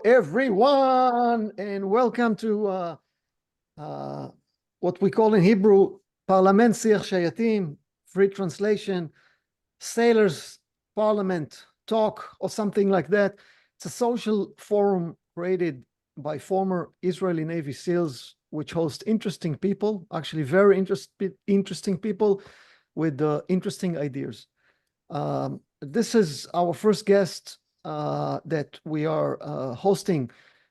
everyone, and welcome to what we call in Hebrew, Parliament Siach Shayatim, free translation, Sailors Parliament Talk, or something like that. It's a social forum created by former Israeli Navy SEALs, which host interesting people, actually very interesting people with interesting ideas. This is our first guest that we are hosting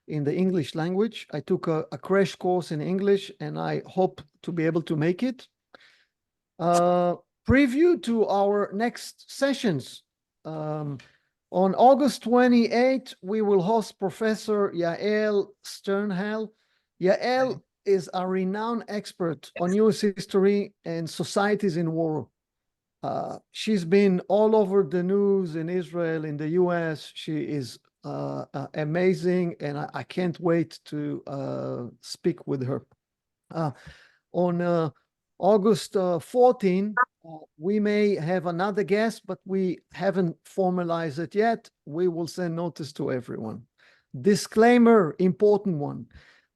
in the English language. I took a crash course in English, and I hope to be able to make it. Preview to our next sessions. On August 28th, we will host Professor Yael Sternhell. Yael is a renowned expert on US history and societies in war. She's been all over the news in Israel, in the US. She is amazing, and I can't wait to speak with her. On August 14, we may have another guest, but we haven't formalized it yet. We will send notice to everyone. Disclaimer, important one.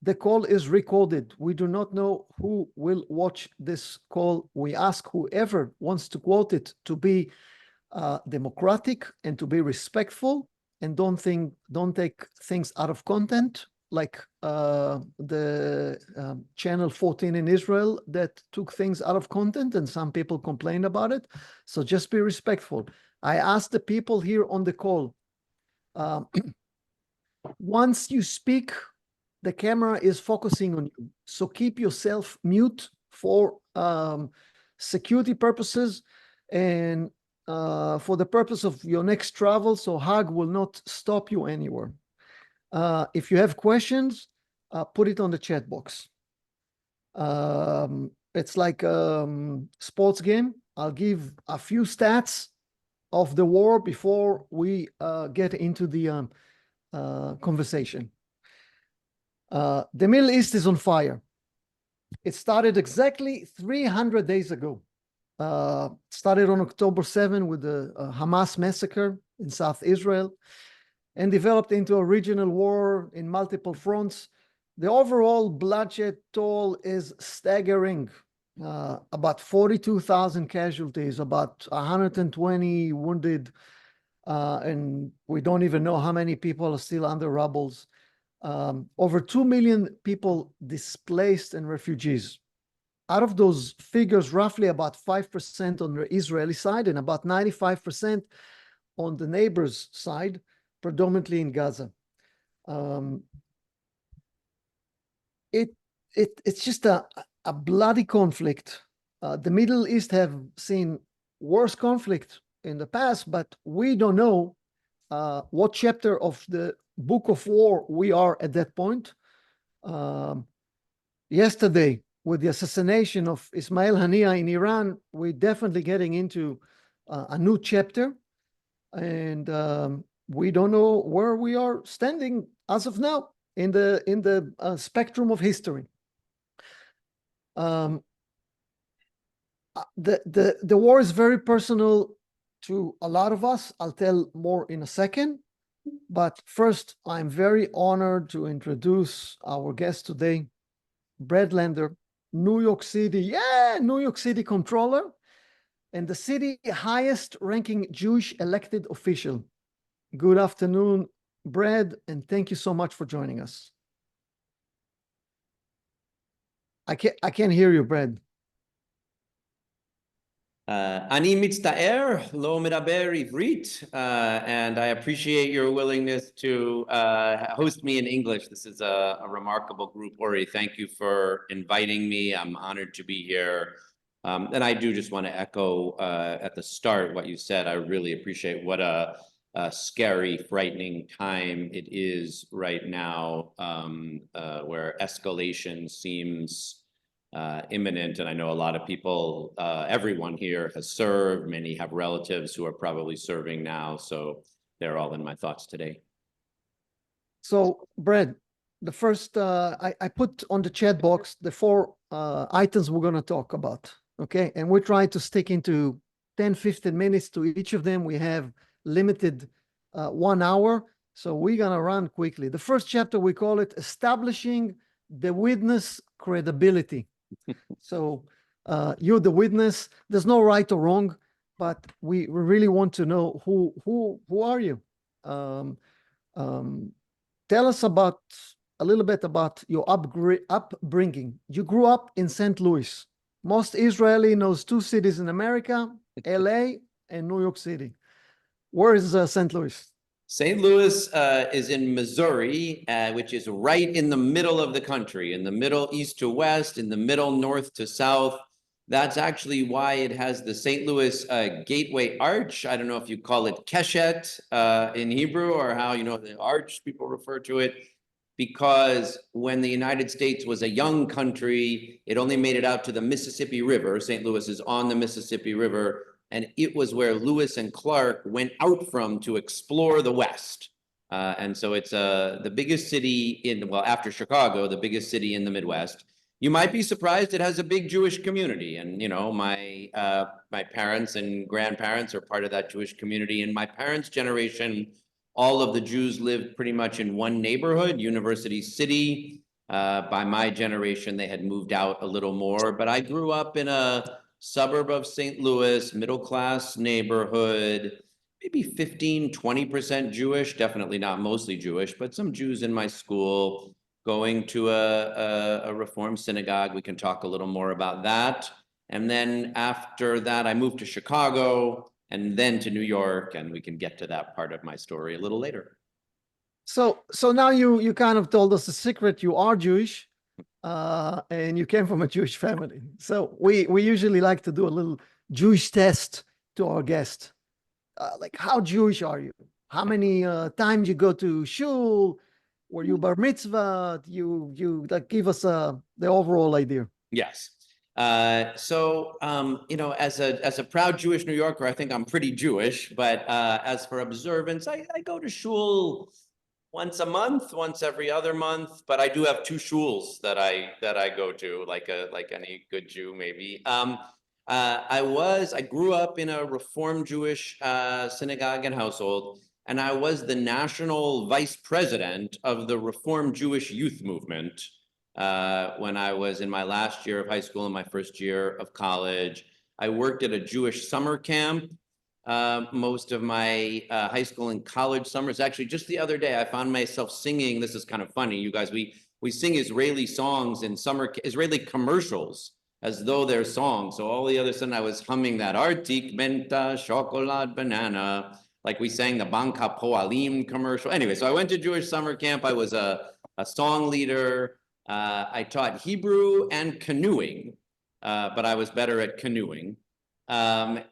The call is recorded. We do not know who will watch this call. We ask whoever wants to quote it to be democratic and to be respectful, and don't take things out of content, like the channel 14 in Israel that took things out of content, and some people complained about it. So just be respectful. I asked the people here on the call, once you speak, the camera is focusing on you. So keep yourself mute for security purposes and for the purpose of your next travel, so Hag will not stop you anywhere. If you have questions, put it on the chat box. It's like a sports game. I'll give a few stats of the war before we get into the conversation. The Middle East is on fire. It started exactly 300 days ago. Started on October 7 with the Hamas massacre in South Israel, and developed into a regional war in multiple fronts. The overall bloodshed toll is staggering. About 42,000 casualties, about 120 wounded, and we don't even know how many people are still under rubbles. Over 2 million people displaced and refugees. Out of those figures, roughly about 5% on the Israeli side and about 95% on the neighbors' side, predominantly in Gaza. It's just a bloody conflict. The Middle East have seen worse conflict in the past, but we don't know what chapter of the Book of War we are at that point. Yesterday, with the assassination of Ismail Haniyeh in Iran, we're definitely getting into a new chapter, and we don't know where we are standing as of now in the spectrum of history. The war is very personal to a lot of us. I'll tell more in a second. But first, I'm very honored to introduce our guest today, Brad Lander, New York City Comptroller, and the city's highest-ranking Jewish elected official. Good afternoon, Brad, and thank you so much for joining us. I can't hear you, Brad. Ani mitztaer lo medaber ivrit, and I appreciate your willingness to host me in English. This is a remarkable group, Ori. Thank you for inviting me. I'm honored to be here. And I do just want to echo at the start what you said. I really appreciate what a scary, frightening time it is right now, where escalation seems imminent. And I know a lot of people, everyone here has served, many have relatives who are probably serving now, so they're all in my thoughts today. So, Brad, the first, I put on the chat box the 4 items we're going to talk about, okay? And we're trying to stick into 10, 15 minutes to each of them. We have limited 1 hour, So we're going to run quickly. The first chapter, we call it Establishing the Witness Credibility. So you're the witness. There's no right or wrong, but we really want to know who are you? Tell us about a little bit about your upbringing. You grew up in St. Louis. Most Israeli knows two cities in America, LA and New York City. Where is St. Louis? St. Louis is in Missouri, which is right in the middle of the country, in the middle east to west, in the middle north to south. That's actually why it has the St. Louis Gateway Arch. I don't know if you call it Keshet in Hebrew or how, the arch people refer to it, because when the United States was a young country, it only made it out to the Mississippi River. St. Louis is on the Mississippi River. And it was where Lewis and Clark went out from to explore the West. And so it's the biggest city after Chicago, the biggest city in the Midwest. You might be surprised it has a big Jewish community. And, my parents and grandparents are part of that Jewish community. In my parents' generation, all of the Jews lived pretty much in one neighborhood, University City. By my generation, they had moved out a little more. But I grew up in a suburb of St. Louis, middle-class neighborhood, maybe 15-20% Jewish, definitely not mostly Jewish, but some Jews in my school, going to a Reform synagogue. We can talk a little more about that. And then after that, I moved to Chicago and then to New York, and we can get to that part of my story a little later. So now you kind of told us the secret. You are Jewish. And you came from a Jewish family. So we usually like to do a little Jewish test to our guest. Like, how Jewish are you? How many times you go to shul? Were you bar mitzvah? You give us the overall idea. Yes. As a proud Jewish New Yorker, I think I'm pretty Jewish. But as for observance, I go to shul once a month, once every other month, but I do have two shuls that I go to, like any good Jew, maybe. I grew up in a Reform Jewish synagogue and household, and I was the national vice president of the Reform Jewish youth movement when I was in my last year of high school and my first year of college. I worked at a Jewish summer camp most of my high school and college summers. Actually, just the other day, I found myself singing. This is kind of funny, you guys. We sing Israeli songs in Israeli commercials as though they're songs. So all the other sudden, I was humming that Artik Menta Chocolate Banana, like we sang the Banka Poalim commercial. Anyway, so I went to Jewish summer camp. I was a song leader. I taught Hebrew and canoeing, but I was better at canoeing. I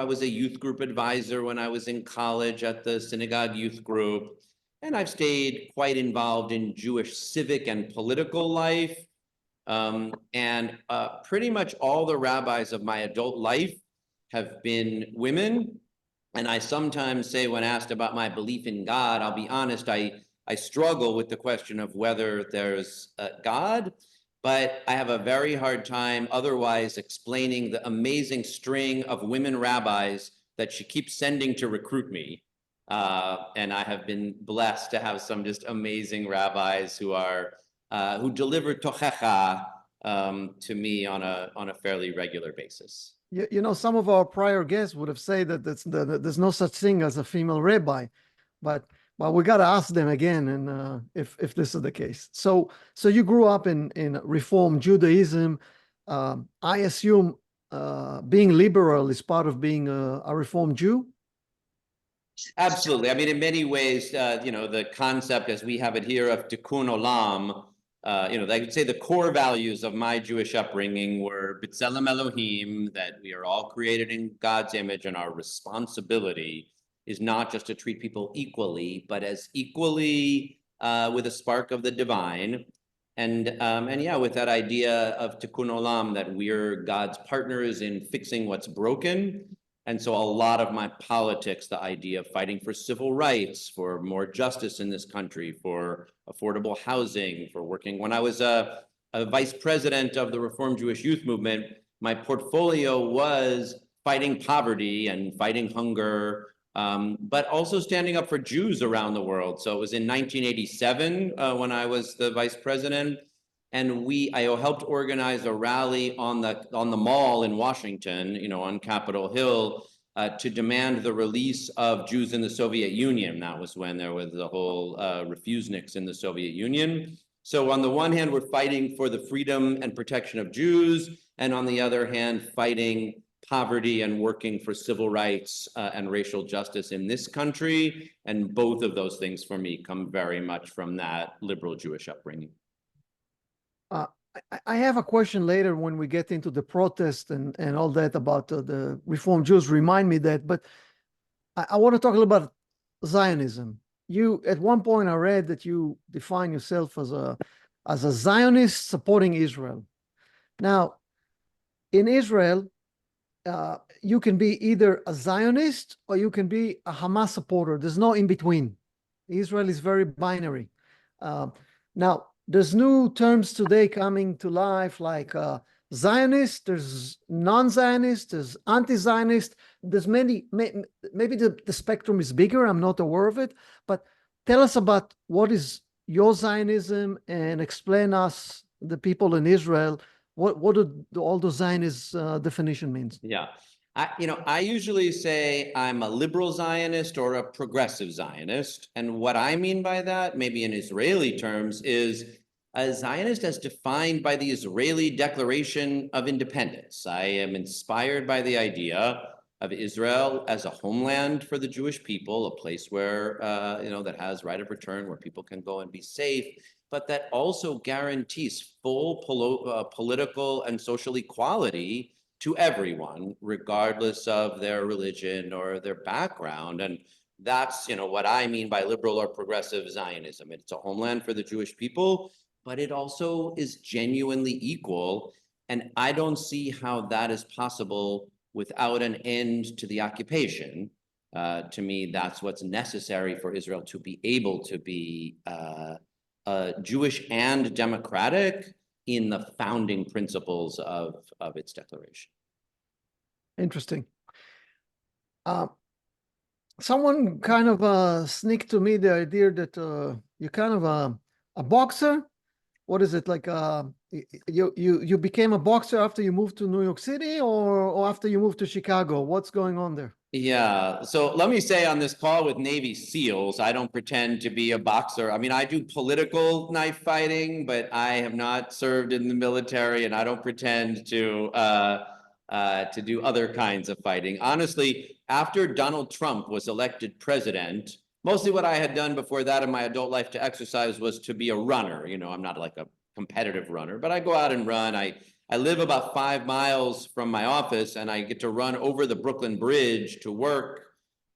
was a youth group advisor when I was in college at the synagogue youth group, and I've stayed quite involved in Jewish civic and political life. Pretty much all the rabbis of my adult life have been women. And I sometimes say, when asked about my belief in God, I'll be honest, I struggle with the question of whether there's a God. But I have a very hard time otherwise explaining the amazing string of women rabbis that she keeps sending to recruit me. And I have been blessed to have some just amazing rabbis who deliver tochecha to me on a fairly regular basis. Some of our prior guests would have said that there's no such thing as a female rabbi, but we got to ask them again, and if this is the case. So you grew up in Reform Judaism. I assume being liberal is part of being a Reform Jew. Absolutely. I mean, in many ways, the concept as we have it here of tikkun olam, I would say the core values of my Jewish upbringing were b'tselem Elohim, that we are all created in God's image, and our responsibility is not just to treat people equally, but as equally with a spark of the divine. And with that idea of tikkun olam, that we're God's partners in fixing what's broken. And so a lot of my politics, the idea of fighting for civil rights, for more justice in this country, for affordable housing, for working. When I was a vice president of the Reform Jewish Youth Movement, my portfolio was fighting poverty and fighting hunger, but also standing up for Jews around the world. So it was in 1987 when I was the vice president, and I helped organize a rally on the mall in Washington, on Capitol Hill, to demand the release of Jews in the Soviet Union. That was when there was the whole refuseniks in the Soviet Union. So on the one hand, we're fighting for the freedom and protection of Jews, and on the other hand, fighting poverty and working for civil rights and racial justice in this country. And both of those things for me come very much from that liberal Jewish upbringing. I have a question later when we get into the protest and all that about the Reform Jews. Remind me that, but I want to talk a little about Zionism. You, at one point, I read that you define yourself as a Zionist supporting Israel. Now, in Israel, you can be either a Zionist or you can be a Hamas supporter. There's no in between. Israel is very binary. Now, there's new terms today coming to life like Zionist, there's non-Zionist, there's anti-Zionist. There's many, maybe the spectrum is bigger, I'm not aware of it, but tell us about what is your Zionism and explain us, the people in Israel, what do all those Zionist definition means? Yeah. I usually say I'm a liberal Zionist or a progressive Zionist. And what I mean by that, maybe in Israeli terms, is a Zionist as defined by the Israeli Declaration of Independence. I am inspired by the idea of Israel as a homeland for the Jewish people, a place where, that has right of return, where people can go and be safe, but that also guarantees full political and social equality to everyone, regardless of their religion or their background. And that's, what I mean by liberal or progressive Zionism. It's a homeland for the Jewish people, but it also is genuinely equal. And I don't see how that is possible without an end to the occupation. To me, that's what's necessary for Israel to be able to be Jewish and democratic in the founding principles of its declaration. Interesting. Someone kind of sneaked to me the idea that you're kind of a boxer. What is it like? You became a boxer after you moved to New York City, or after you moved to Chicago? What's going on there? Yeah, so let me say on this call with Navy SEALs, I don't pretend to be a boxer. I mean, I do political knife fighting, but I have not served in the military, and I don't pretend to do other kinds of fighting. Honestly, after Donald Trump was elected president, mostly what I had done before that in my adult life to exercise was to be a runner. I'm not like a competitive runner, but I go out and run. I live about 5 miles from my office, and I get to run over the Brooklyn Bridge to work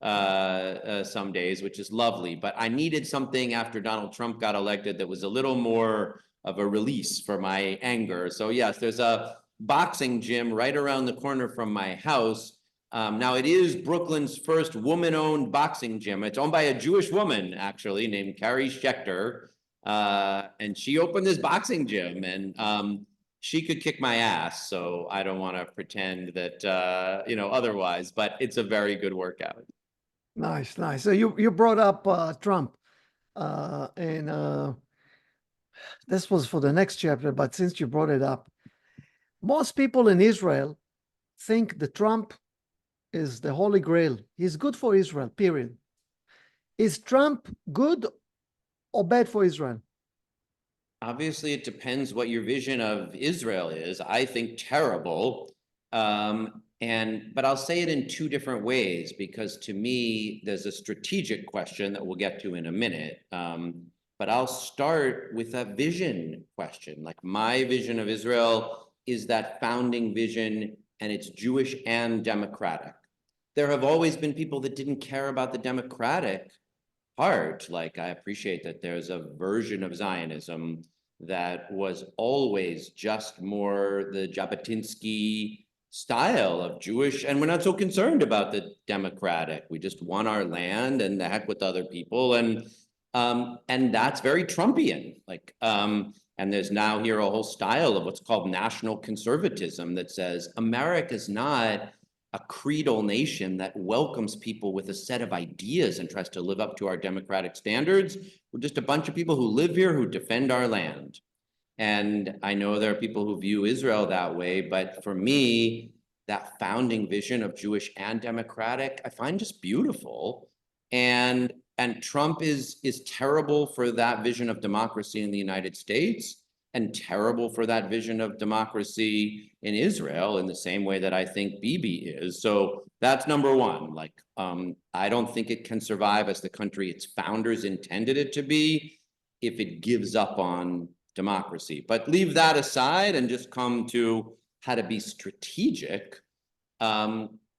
some days, which is lovely. But I needed something after Donald Trump got elected that was a little more of a release for my anger. So yes, there's a boxing gym right around the corner from my house. Now, it is Brooklyn's first woman-owned boxing gym. It's owned by a Jewish woman, actually, named Carrie Schechter. And she opened this boxing gym, and she could kick my ass, so I don't want to pretend that, otherwise, but it's a very good workout. Nice, nice. So you brought up Trump, and this was for the next chapter, but since you brought it up, most people in Israel think that Trump is the Holy Grail. He's good for Israel, period. Is Trump good or bad for Israel? Obviously, it depends what your vision of Israel is. I think terrible. But I'll say it in two different ways, because to me, there's a strategic question that we'll get to in a minute. But I'll start with a vision question. Like, my vision of Israel is that founding vision, and it's Jewish and democratic. There have always been people that didn't care about the democratic part. Like, I appreciate that there's a version of Zionism that was always just more the Jabotinsky style of Jewish, and we're not so concerned about the democratic. We just want our land and the heck with other people, and that's very Trumpian. And there's now here a whole style of what's called national conservatism that says America's not a creedal nation that welcomes people with a set of ideas and tries to live up to our democratic standards. We're just a bunch of people who live here who defend our land. And I know there are people who view Israel that way, but for me, that founding vision of Jewish and democratic, I find just beautiful. And Trump is terrible for that vision of democracy in the United States and terrible for that vision of democracy in Israel in the same way that I think Bibi is. So that's number one. Like, I don't think it can survive as the country its founders intended it to be if it gives up on democracy. But leave that aside and just come to how to be strategic.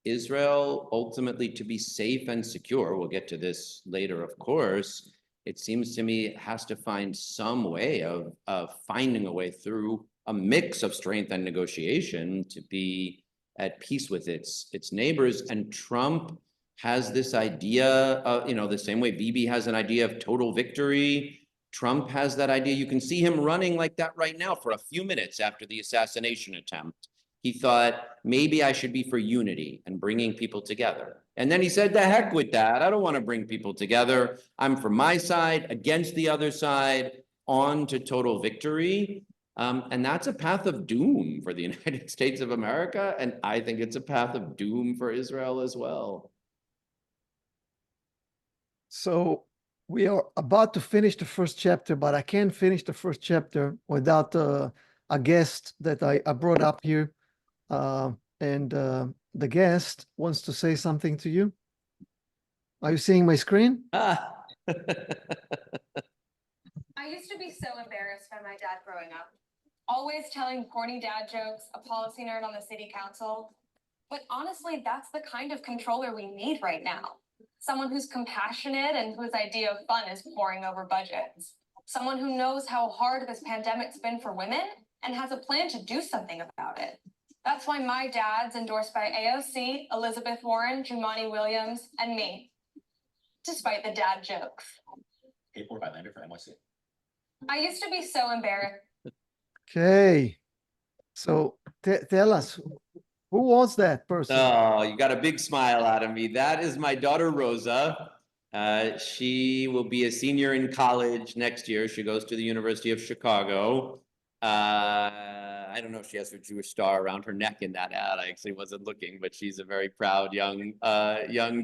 Israel, ultimately, to be safe and secure, we'll get to this later, of course, it seems to me it has to find some way of finding a way through a mix of strength and negotiation to be at peace with its neighbors. And Trump has this idea of, the same way Bibi has an idea of total victory, Trump has that idea. You can see him running like that right now for a few minutes after the assassination attempt. He thought, maybe I should be for unity and bringing people together. And then he said, the heck with that. I don't want to bring people together. I'm for my side, against the other side, on to total victory. And that's a path of doom for the United States of America. And I think it's a path of doom for Israel as well. So we are about to finish the first chapter, but I can't finish the first chapter without a guest that I brought up here. The guest wants to say something to you. Are you seeing my screen? I used to be so embarrassed by my dad growing up, always telling corny dad jokes, a policy nerd on the city council. But honestly, that's the kind of controller we need right now. Someone who's compassionate and whose idea of fun is poring over budgets. Someone who knows how hard this pandemic's been for women and has a plan to do something about it. That's why my dad's endorsed by AOC, Elizabeth Warren, Jumaane Williams, and me. Despite the dad jokes. Paid for by Lander for NYC. I used to be so embarrassed. Okay. So tell us, who was that person? Oh, you got a big smile out of me. That is my daughter, Rosa. She will be a senior in college next year. She goes to the University of Chicago. I don't know if she has her Jewish star around her neck in that ad. I actually wasn't looking, but she's a very proud young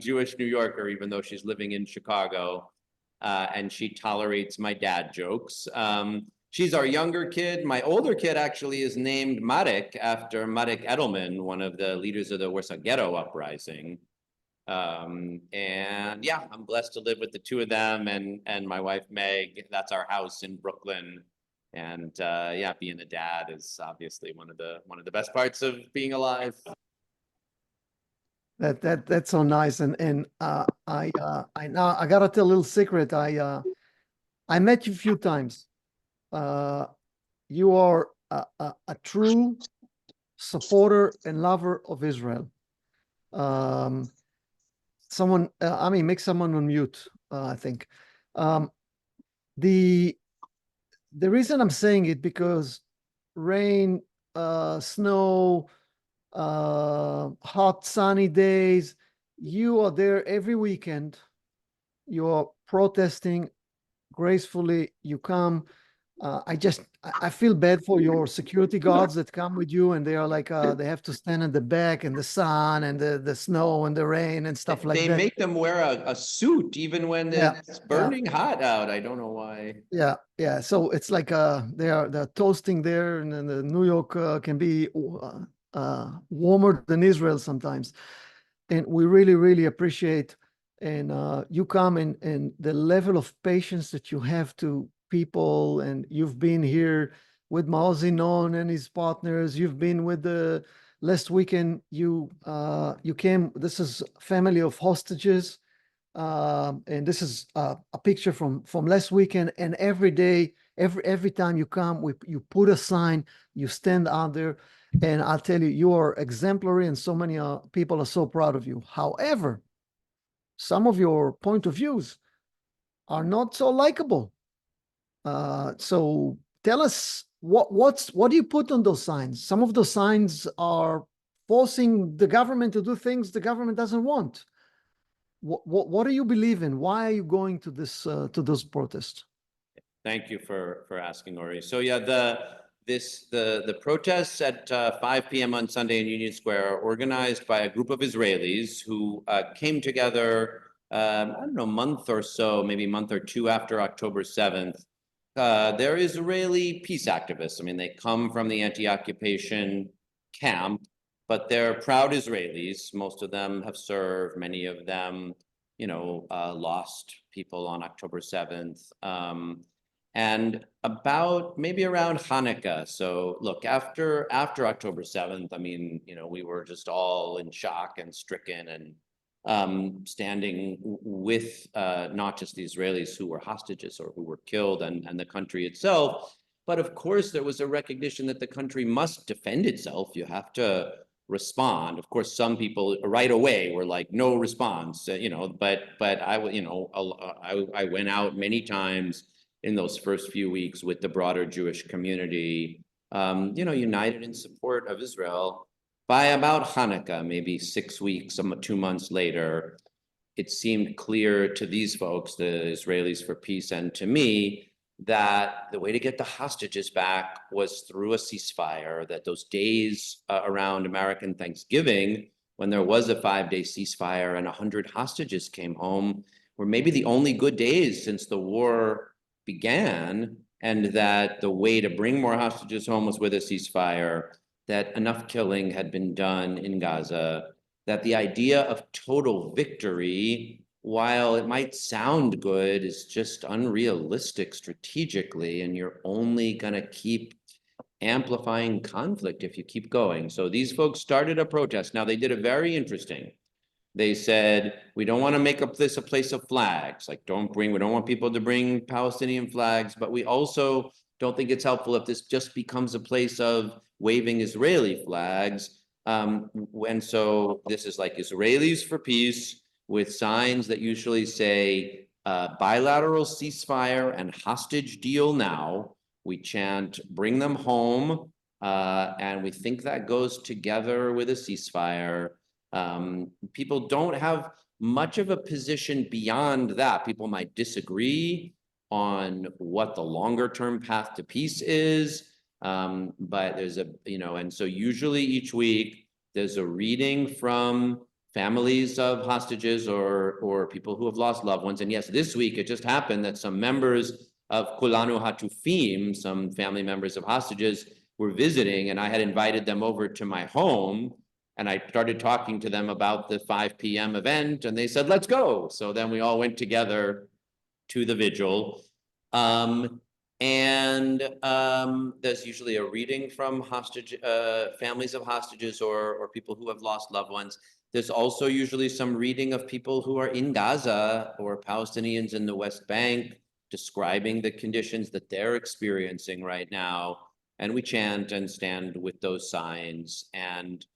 Jewish New Yorker, even though she's living in Chicago. And she tolerates my dad jokes. She's our younger kid. My older kid actually is named Marek after Marek Edelman, one of the leaders of the Warsaw Ghetto Uprising. And yeah, I'm blessed to live with the two of them and my wife, Meg. That's our house in Brooklyn. And yeah, being a dad is obviously one of the best parts of being alive. That's so nice. And I gotta tell a little secret. I met you a few times. You are a true supporter and lover of Israel. Make someone on mute, I think. The reason I'm saying it because rain, snow, hot, sunny days, you are there every weekend. You are protesting gracefully. You come. I feel bad for your security guards that come with you, and they are like they have to stand in the back in the sun and the snow and the rain and stuff like that. They make them wear a suit even when it's burning hot out. I don't know why. Yeah. So it's like they're toasting there, and then the New York can be warmer than Israel sometimes, and we really, really appreciate. And you come and the level of patience that you have to people, and you've been here with Maozi Non and his partners. You've been with the last weekend. You came. This is family of hostages, and this is a picture from last weekend. And every day, every time you come, you put a sign. You stand out there, and I'll tell you, you are exemplary, and so many people are so proud of you. However, some of your point of views are not so likable. So tell us what do you put on those signs? Some of those signs are forcing the government to do things the government doesn't want. What do you believe in? Why are you going to those protests? Thank you for asking, Ori. So yeah, the protests at 5 p.m. on Sunday in Union Square are organized by a group of Israelis who came together, I don't know, a month or so, maybe a month or two after October 7th. They're Israeli peace activists. I mean, they come from the anti-occupation camp, but they're proud Israelis. Most of them have served, many of them, lost people on October 7th. And maybe around Hanukkah. So look, after October 7th, I mean, we were just all in shock and stricken and standing with not just the Israelis who were hostages or who were killed and the country itself, but of course there was a recognition that the country must defend itself. You have to respond. Of course, some people right away were like, no response, but I went out many times in those first few weeks with the broader Jewish community, united in support of Israel. By about Hanukkah, maybe 6 weeks, 2 months later, it seemed clear to these folks, the Israelis for Peace, and to me, that the way to get the hostages back was through a ceasefire, that those days around American Thanksgiving, when there was a 5-day ceasefire and 100 hostages came home, were maybe the only good days since the war began, and that the way to bring more hostages home was with a ceasefire, that enough killing had been done in Gaza, that the idea of total victory, while it might sound good, is just unrealistic strategically, and you're only going to keep amplifying conflict if you keep going. So these folks started a protest. Now, they did a very interesting. They said, we don't want to make this a place of flags. Like, we don't want people to bring Palestinian flags, but we also don't think it's helpful if this just becomes a place of waving Israeli flags. And so this is like Israelis for Peace with signs that usually say bilateral ceasefire and hostage deal now. We chant, bring them home. And we think that goes together with a ceasefire. People don't have much of a position beyond that. People might disagree on what the longer term path to peace is. But there's and so usually each week there's a reading from families of hostages or people who have lost loved ones. And yes, this week it just happened that some members of Kulanu Hatufim, some family members of hostages, were visiting, and I had invited them over to my home. And I started talking to them about the 5 p.m. event, and they said, let's go. So then we all went together to the vigil. There's usually a reading from families of hostages or people who have lost loved ones. There's also usually some reading of people who are in Gaza or Palestinians in the West Bank, describing the conditions that they're experiencing right now. And we chant and stand with those signs. And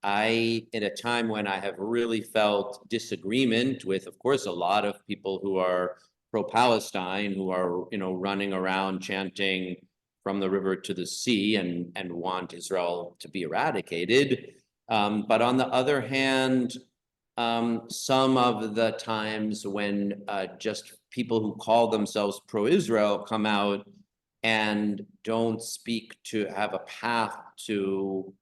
in a time when I have really felt disagreement with, of course, a lot of people who are pro-Palestine, who are, running around chanting from the river to the sea and want Israel to be eradicated. But on the other hand, some of the times when just people who call themselves pro-Israel come out and don't speak to have a path to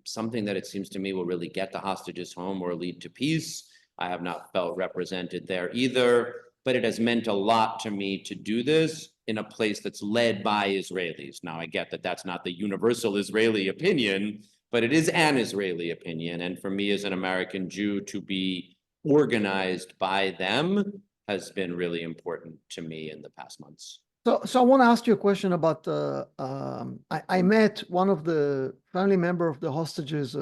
something that it seems to me will really get the hostages home or lead to peace. I have not felt represented there either, but it has meant a lot to me to do this in a place that's led by Israelis. Now, I get that that's not the universal Israeli opinion, but it is an Israeli opinion. And for me as an American Jew, to be organized by them has been really important to me in the past months. So I want to ask you a question about, I met one of the family member of the hostages,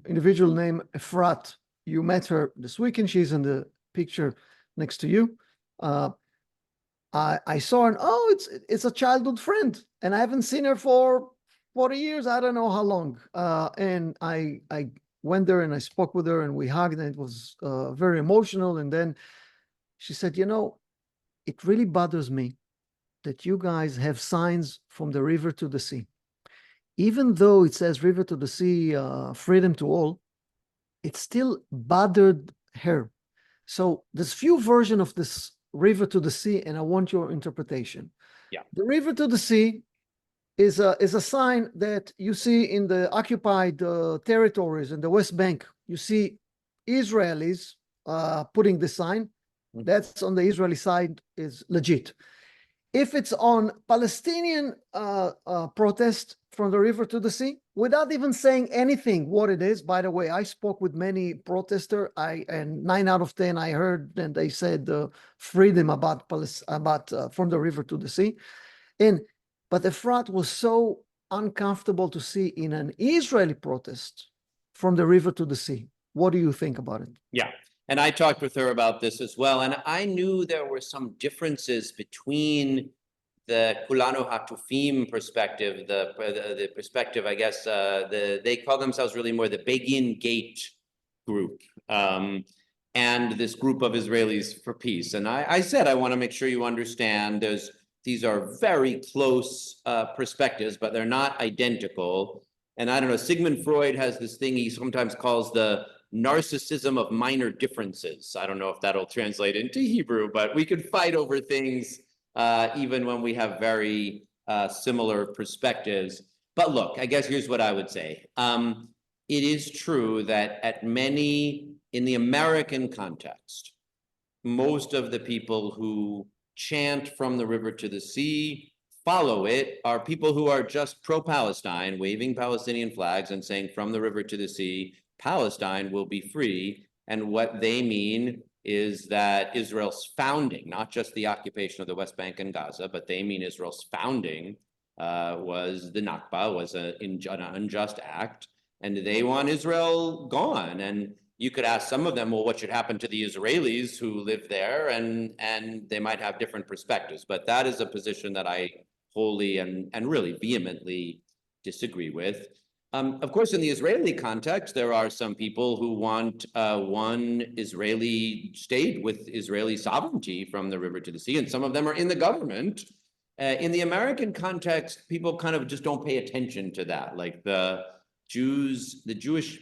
individual named Efrat. You met her this weekend. She's in the picture next to you. I saw her, and it's a childhood friend, and I haven't seen her for 40 years. I don't know how long. And I went there and I spoke with her and we hugged, and it was very emotional. And then she said, it really bothers me that you guys have signs from the river to the sea. even though it says river to the sea, freedom to all, it still bothered her. So there's few versions of this river to the sea, and I want your interpretation. Yeah. The river to the sea is a sign that you see in the occupied territories in the West Bank. You see Israelis putting the sign. That's on the Israeli side is legit. If it's on Palestinian protest from the river to the sea, without even saying anything what it is. By the way, I spoke with many protesters. And 9 out of 10 I heard, and they said freedom about from the river to the sea. But Efrat was so uncomfortable to see in an Israeli protest from the river to the sea. What do you think about it? Yeah. And I talked with her about this as well. And I knew there were some differences between the Kulanu Hatufim perspective, the perspective, I guess, they call themselves really more the Begin Gate group, and this group of Israelis for peace. And I said, I want to make sure you understand these are very close perspectives, but they're not identical. And I don't know, Sigmund Freud has this thing he sometimes calls the narcissism of minor differences. I don't know if that'll translate into Hebrew, but we could fight over things even when we have very similar perspectives. But look, I guess here's what I would say. It is true that in the American context, most of the people who chant from the river to the sea, follow it, are people who are just pro-Palestine, waving Palestinian flags and saying from the river to the sea, Palestine will be free. And what they mean is that Israel's founding, not just the occupation of the West Bank and Gaza, but they mean Israel's founding was the Nakba, was an unjust act, and they want Israel gone. And you could ask some of them, well, what should happen to the Israelis who live there? And they might have different perspectives, but that is a position that I wholly and really vehemently disagree with. Of course, in the Israeli context, there are some people who want one Israeli state with Israeli sovereignty from the river to the sea, and some of them are in the government. In the American context, people kind of just don't pay attention to that. Like the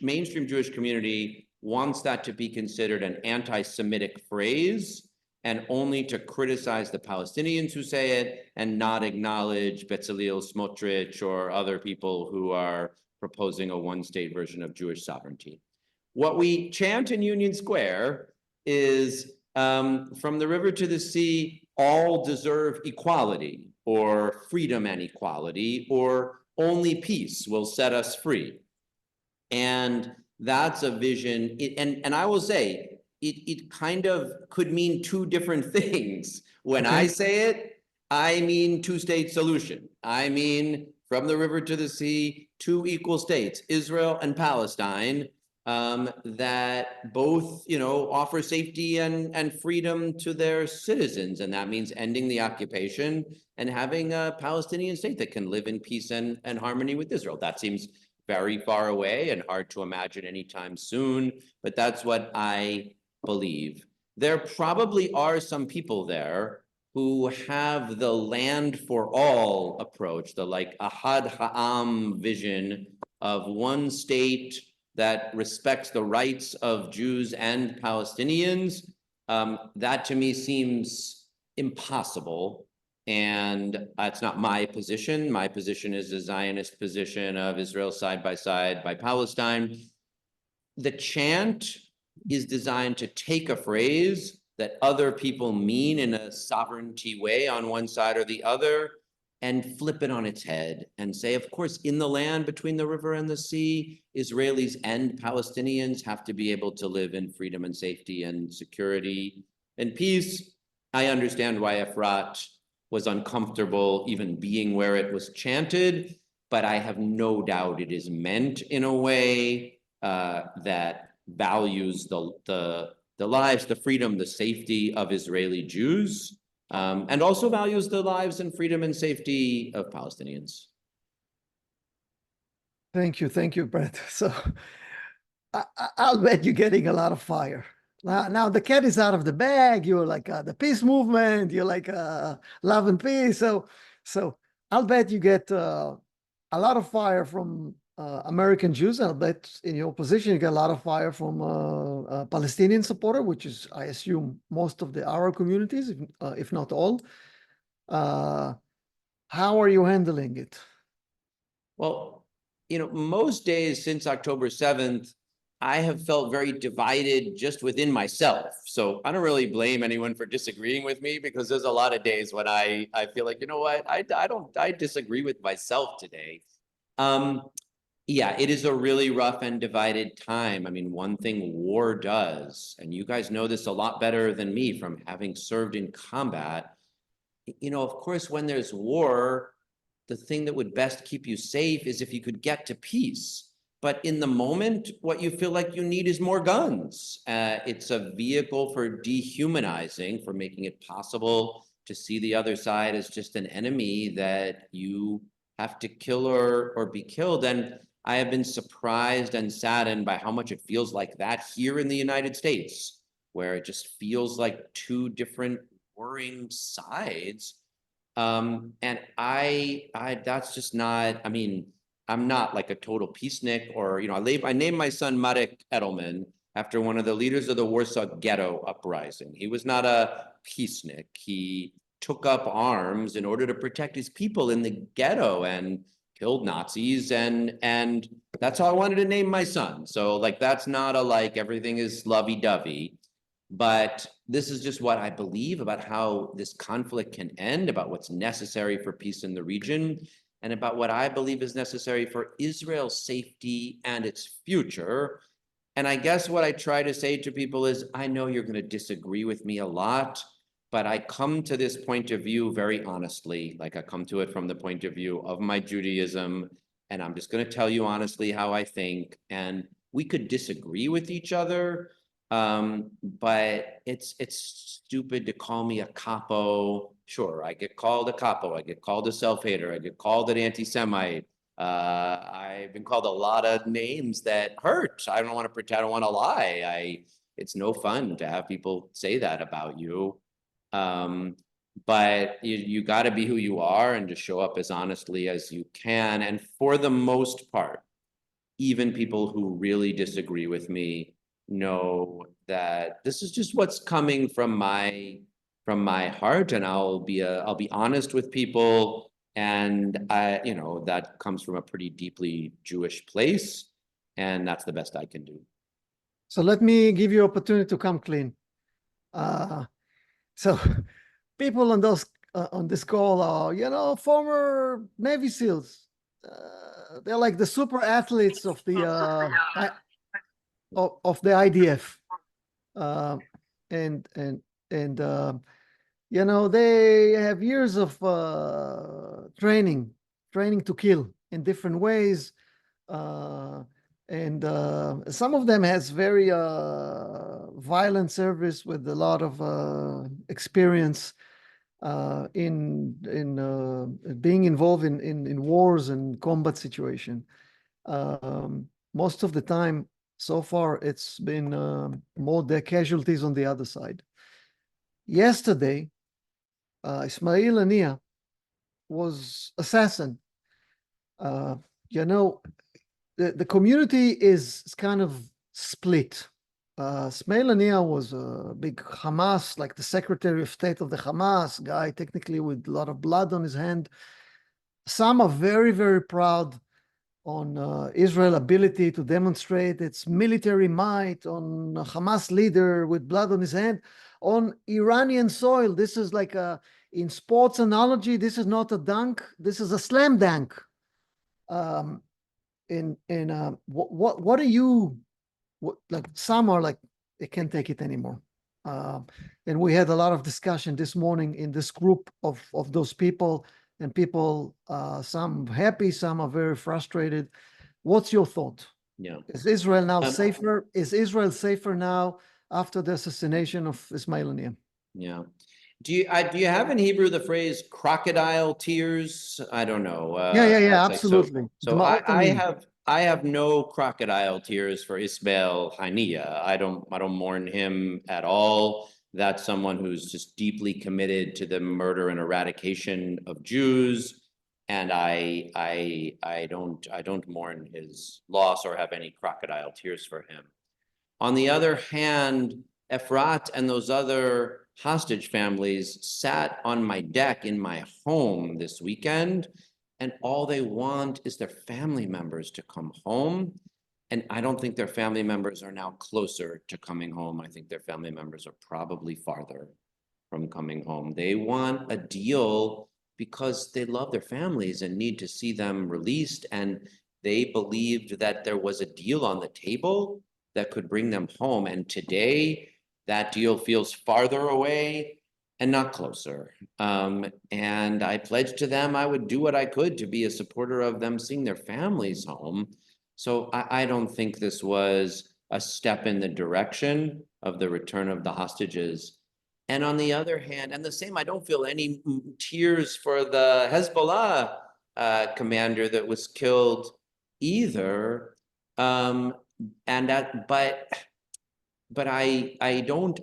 mainstream Jewish community wants that to be considered an anti-Semitic phrase, and only to criticize the Palestinians who say it and not acknowledge Bezalel Smotrich or other people who are proposing a one-state version of Jewish sovereignty. What we chant in Union Square is from the river to the sea, all deserve equality, or freedom and equality, or only peace will set us free. And that's a vision, and I will say, it kind of could mean two different things. When I say it, I mean two-state solution. I mean from the river to the sea, two equal states, Israel and Palestine, that both, offer safety and freedom to their citizens. And that means ending the occupation and having a Palestinian state that can live in peace and harmony with Israel. That seems very far away and hard to imagine anytime soon, but that's what I believe. There probably are some people there who have the land for all approach, the like Ahad Ha'am vision of one state that respects the rights of Jews and Palestinians. That to me seems impossible. And that's not my position. My position is a Zionist position of Israel side by Palestine. The chant is designed to take a phrase that other people mean in a sovereignty way on one side or the other and flip it on its head and say, of course, in the land between the river and the sea, Israelis and Palestinians have to be able to live in freedom and safety and security and peace. I understand why Efrat was uncomfortable even being where it was chanted, but I have no doubt it is meant in a way that values the lives, the freedom, the safety of Israeli Jews, and also values the lives and freedom and safety of Palestinians. Thank you, Brett. So I'll bet you're getting a lot of fire. Now the cat is out of the bag. You're like the peace movement. You're like love and peace. So I'll bet you get a a lot of fire from American Jews, and I bet in your position you get a lot of fire from Palestinian supporter, which is, I assume, most of the Arab communities, if not all. How are you handling it? Well, most days since October 7th, I have felt very divided just within myself. So I don't really blame anyone for disagreeing with me, because there's a lot of days when I feel like, you know what, I disagree with myself today. Yeah, it is a really rough and divided time. I mean, one thing war does, and you guys know this a lot better than me from having served in combat, of course, when there's war, the thing that would best keep you safe is if you could get to peace. But in the moment, what you feel like you need is more guns. It's a vehicle for dehumanizing, for making it possible to see the other side as just an enemy that you have to kill or be killed. And I have been surprised and saddened by how much it feels like that here in the United States, where it just feels like two different warring sides. And I that's just not, I mean, I'm not like a total peacenik, or, I named my son Marek Edelman after one of the leaders of the Warsaw Ghetto uprising. He was not a peacenik. He took up arms in order to protect his people in the ghetto and killed Nazis. And that's how I wanted to name my son. So like, that's not a, like, everything is lovey-dovey. But this is just what I believe about how this conflict can end, about what's necessary for peace in the region, and about what I believe is necessary for Israel's safety and its future. And I guess what I try to say to people is, I know you're going to disagree with me a lot, but I come to this point of view very honestly. Like, I come to it from the point of view of my Judaism, and I'm just going to tell you honestly how I think. And we could disagree with each other, but it's stupid to call me a capo. Sure, I get called a capo, I get called a self-hater, I get called an anti-Semite. I've been called a lot of names that hurt. I don't want to pretend, I don't want to lie. It's no fun to have people say that about you. But you got to be who you are and just show up as honestly as you can. And for the most part, even people who really disagree with me know that this is just what's coming from my heart, and I'll be honest with people, and that comes from a pretty deeply Jewish place, and that's the best I can do. So let me give you opportunity to come clean. So people on this call are, former Navy SEALs. They're like the super athletes of the IDF, and they have years of training to kill in different ways, and some of them has very violent service with a lot of experience in being involved in wars and combat situation. Most of the time, so far, it's been more the casualties on the other side. Yesterday, Ismail Haniya was assassinated. The community is kind of split. Ismail Haniya was a big Hamas, like the Secretary of State of the Hamas guy, technically with a lot of blood on his hand. Some are very, very proud on Israel's ability to demonstrate its military might, on a Hamas leader with blood on his hand, on Iranian soil. This is like in sports analogy, this is not a dunk, this is a slam dunk. What are you, like, some are like, they can't take it anymore. And we had a lot of discussion this morning in this group of those people, and people, some happy, some are very frustrated. What's your thought? Yeah. Is Israel now safer? Is Israel safer now after the assassination of Ismail Haniya? Yeah. Do you have in Hebrew the phrase crocodile tears? I don't know. Yeah, absolutely. So I have no crocodile tears for Ismail Haniya. I don't mourn him at all. That's someone who's just deeply committed to the murder and eradication of Jews. And I don't mourn his loss or have any crocodile tears for him. On the other hand, Efrat and those other hostage families sat on my deck in my home this weekend, and all they want is their family members to come home. And I don't think their family members are now closer to coming home. I think their family members are probably farther from coming home. They want a deal because they love their families and need to see them released. And they believed that there was a deal on the table that could bring them home. And today, that deal feels farther away and not closer. And I pledged to them I would do what I could to be a supporter of them seeing their families home. So I don't think this was a step in the direction of the return of the hostages. And on the other hand, and the same, I don't feel any tears for the Hezbollah commander that was killed either. But I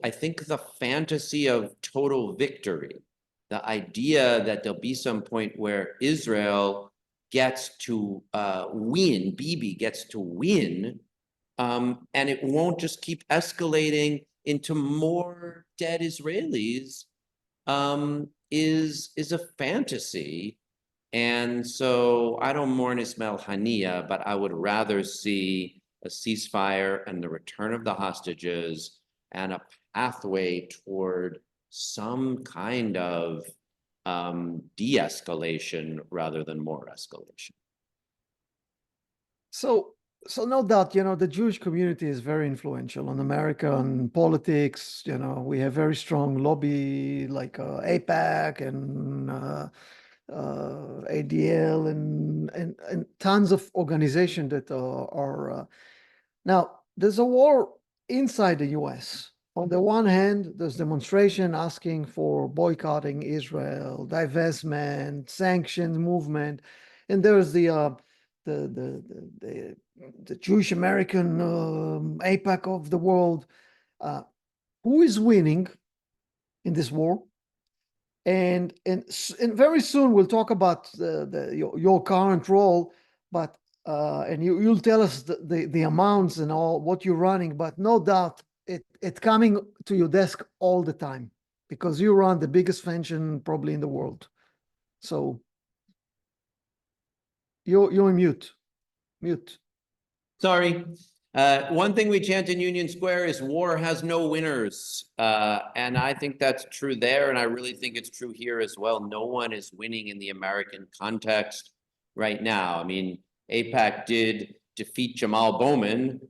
think the fantasy of total victory, the idea that there'll be some point where Israel gets to win, Bibi gets to win, and it won't just keep escalating into more dead Israelis, is a fantasy. And so I don't mourn Ismail Haniya, but I would rather see a ceasefire and the return of the hostages and a pathway toward some kind of de-escalation rather than more escalation. So no doubt, the Jewish community is very influential on American politics. We have very strong lobby like AIPAC and ADL and tons of organizations that are now there's a war inside the US. On the one hand, there's demonstration asking for boycotting Israel, divestment, sanctions movement, and there's the Jewish American AIPAC of the world. Who is winning in this war? And very soon we'll talk about your current role, but and you'll tell us the amounts and all what you're running, but no doubt it's coming to your desk all the time because you run the biggest function probably in the world. So you're mute. Sorry. One thing we chant in Union Square is war has no winners. And I think that's true there. And I really think it's true here as well. No one is winning in the American context right now. I mean, AIPAC did defeat Jamal Bowman.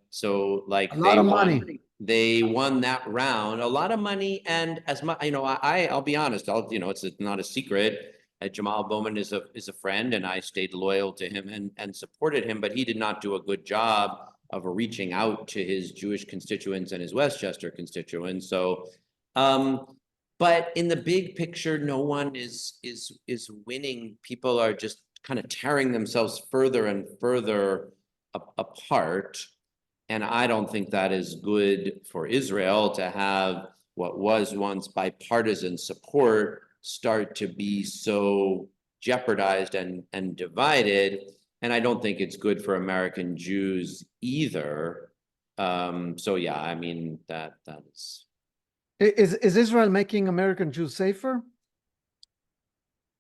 So like A lot of money. They won that round, a lot of money. And as much, I'll be honest, it's not a secret. Jamal Bowman is a friend, and I stayed loyal to him and supported him, but he did not do a good job of reaching out to his Jewish constituents and his Westchester constituents. So, but in the big picture, no one is winning. People are just kind of tearing themselves further and further apart. And I don't think that is good for Israel to have what was once bipartisan support start to be so jeopardized and divided. And I don't think it's good for American Jews either. So yeah, I mean, that is. Is Israel making American Jews safer?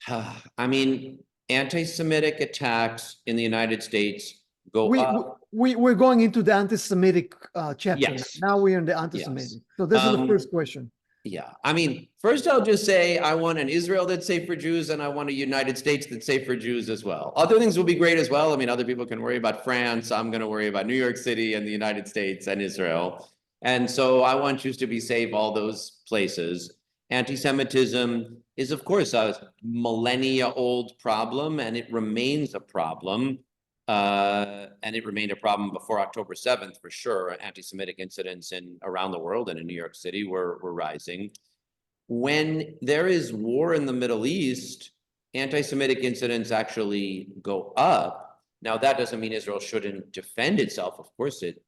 I mean, anti-Semitic attacks in the United States go up. We're going into the anti-Semitic chapter. Yes. Now we're in the anti-Semitic. Yes. So this is the first question. Yeah, I mean, first I'll just say I want an Israel that's safe for Jews, and I want a United States that's safe for Jews as well. Other things will be great as well. I mean, other people can worry about France. I'm going to worry about New York City and the United States and Israel. And so I want Jews to be safe all those places. Anti-Semitism is, of course, a millennia-old problem, and it remains a problem. And it remained a problem before October 7th, for sure. Anti-Semitic incidents around the world and in New York City were rising. When there is war in the Middle East, anti-Semitic incidents actually go up. Now, that doesn't mean Israel shouldn't defend itself. Of course, it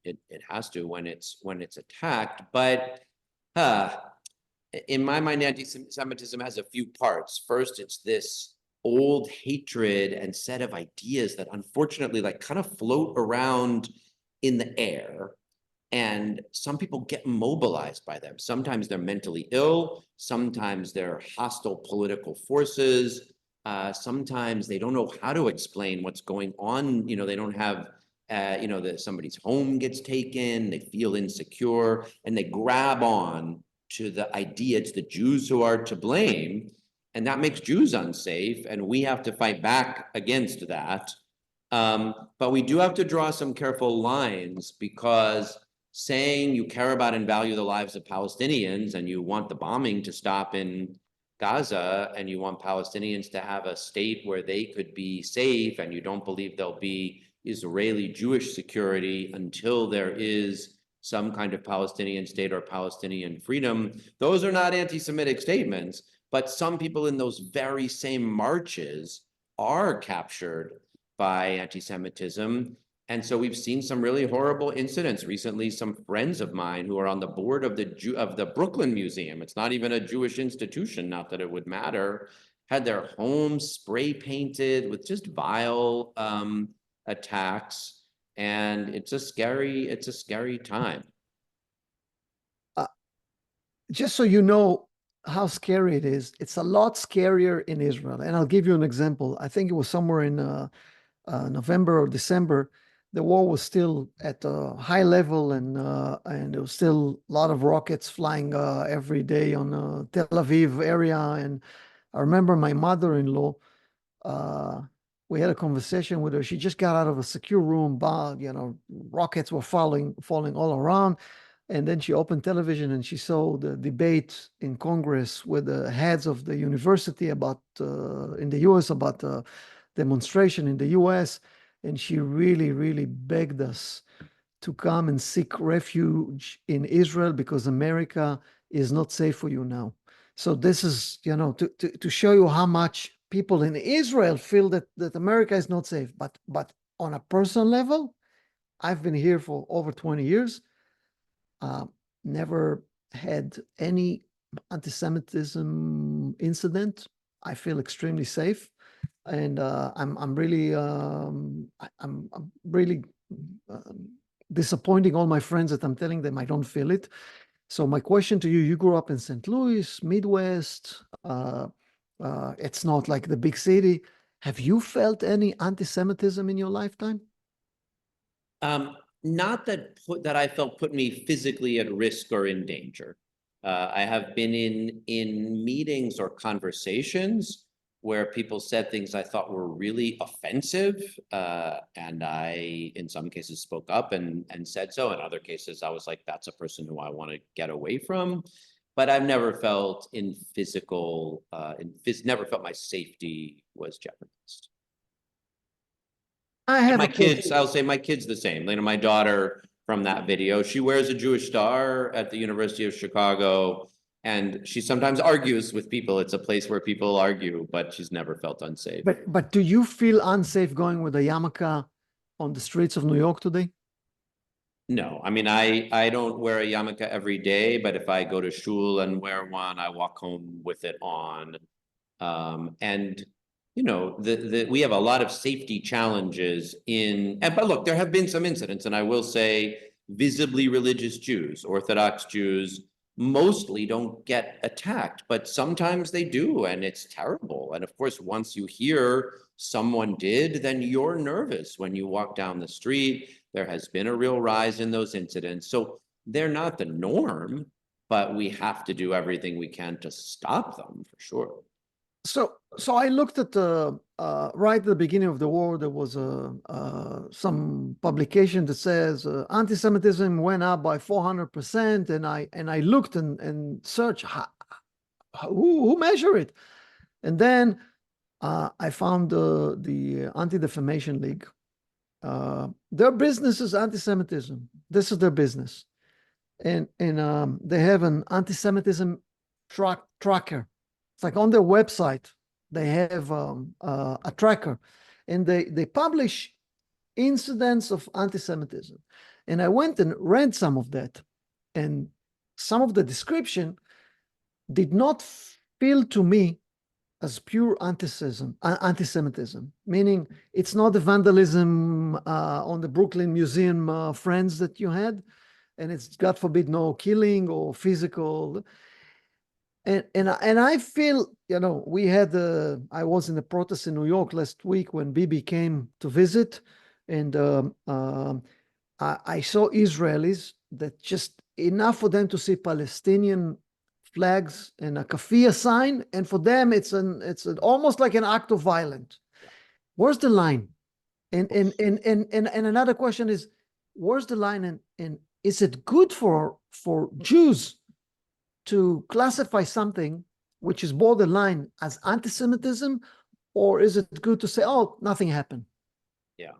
has to when it's attacked. But in my mind, anti-Semitism has a few parts. First, it's this old hatred and set of ideas that unfortunately like kind of float around in the air. And some people get mobilized by them. Sometimes they're mentally ill. Sometimes they're hostile political forces. Sometimes they don't know how to explain what's going on. You know, they don't have, you know, that somebody's home gets taken. They feel insecure and they grab on to the idea it's the Jews who are to blame. And that makes Jews unsafe. And we have to fight back against that. But we do have to draw some careful lines, because saying you care about and value the lives of Palestinians and you want the bombing to stop in Gaza and you want Palestinians to have a state where they could be safe, and you don't believe there'll be Israeli Jewish security until there is some kind of Palestinian state or Palestinian freedom, those are not anti-Semitic statements. But some people in those very same marches are captured by anti-Semitism. And so we've seen some really horrible incidents recently. Some friends of mine who are on the board of the Brooklyn Museum, it's not even a Jewish institution, not that it would matter, had their homes spray painted with just vile attacks. And it's a scary time. Just so you know how scary it is, it's a lot scarier in Israel. And I'll give you an example. I think it was somewhere in November or December. The war was still at a high level, and there was still a lot of rockets flying every day on Tel Aviv area. And I remember my mother-in-law, we had a conversation with her. She just got out of a secure room, but you know, rockets were falling all around. And then she opened television and she saw the debate in Congress with the heads of the university about in the US about demonstration in the US. And she really, really begged us to come and seek refuge in Israel because America is not safe for you now. So this is, you know, to show you how much people in Israel feel that America is not safe. But on a personal level, I've been here for over 20 years. Never had any anti-Semitism incident. I feel extremely safe. And I'm really disappointing all my friends that I'm telling them I don't feel it. So my question to you: you grew up in St. Louis, Midwest. It's not like the big city. Have you felt any anti-Semitism in your lifetime? Not that I felt put me physically at risk or in danger. I have been in meetings or conversations where people said things I thought were really offensive, and I, in some cases, spoke up and said so. In other cases, I was like, that's a person who I want to get away from. But I've never felt never felt my safety was jeopardized. I have My a kids, I'll say my kids the same. You know, my daughter from that video, she wears a Jewish star at the University of Chicago, and she sometimes argues with people. It's a place where people argue, but she's never felt unsafe. But do you feel unsafe going with a yarmulke on the streets of New York today? No, I mean, I don't wear a yarmulke every day, but if I go to shul and wear one, I walk home with it on. And you know, we have a lot of safety challenges but look, there have been some incidents, and I will say visibly religious Jews, Orthodox Jews, mostly don't get attacked, but sometimes they do, and it's terrible. And of course, once you hear someone did, then you're nervous when you walk down the street. There has been a real rise in those incidents. So they're not the norm, but we have to do everything we can to stop them for sure. So I looked at the right at the beginning of the war. There was some publication that says anti-Semitism went up by 400%, and I looked and searched who measure it, and then I found the Anti-Defamation League. Their business is anti-Semitism. This is their business, and they have an anti-Semitism tracker. It's like on their website, they have a tracker, and they publish incidents of anti-Semitism. And I went and read some of that, and some of the description did not feel to me as pure anti-Semitism, meaning it's not the vandalism on the Brooklyn Museum friends that you had, and it's, God forbid, no killing or physical. And I feel, we had I was in a protest in New York last week when Bibi came to visit, and I saw Israelis that just enough for them to see Palestinian flags and a kafir sign, and for them it's almost like an act of violence. Where's the line? And another question is, where's the line? And is it good for Jews to classify something which is borderline as anti-Semitism, or is it good to say, oh, nothing happened? Yeah.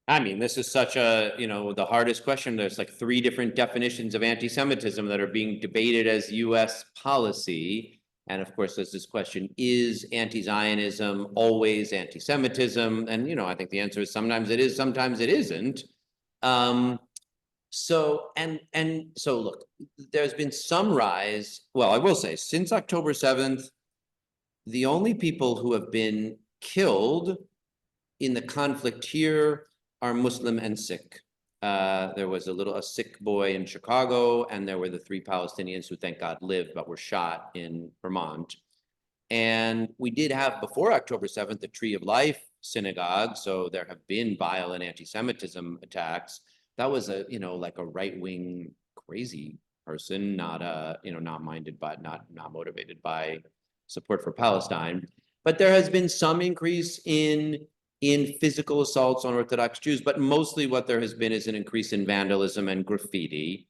I mean, this is such a, the hardest question. There's like 3 different definitions of anti-Semitism that are being debated as US policy. And of course, there's this question, is anti-Zionism always anti-Semitism? And, I think the answer is sometimes it is, sometimes it isn't. So look, there's been some rise. Well, I will say, since October 7th, the only people who have been killed in the conflict here are Muslim and Sikh. There was a Sikh boy in Chicago, and there were the 3 Palestinians who, thank God, lived but were shot in Vermont. And we did have, before October 7th, the Tree of Life synagogue. So there have been violent anti-Semitism attacks. That was like a right-wing crazy person, not minded by, not motivated by support for Palestine. But there has been some increase in physical assaults on Orthodox Jews, but mostly what there has been is an increase in vandalism and graffiti.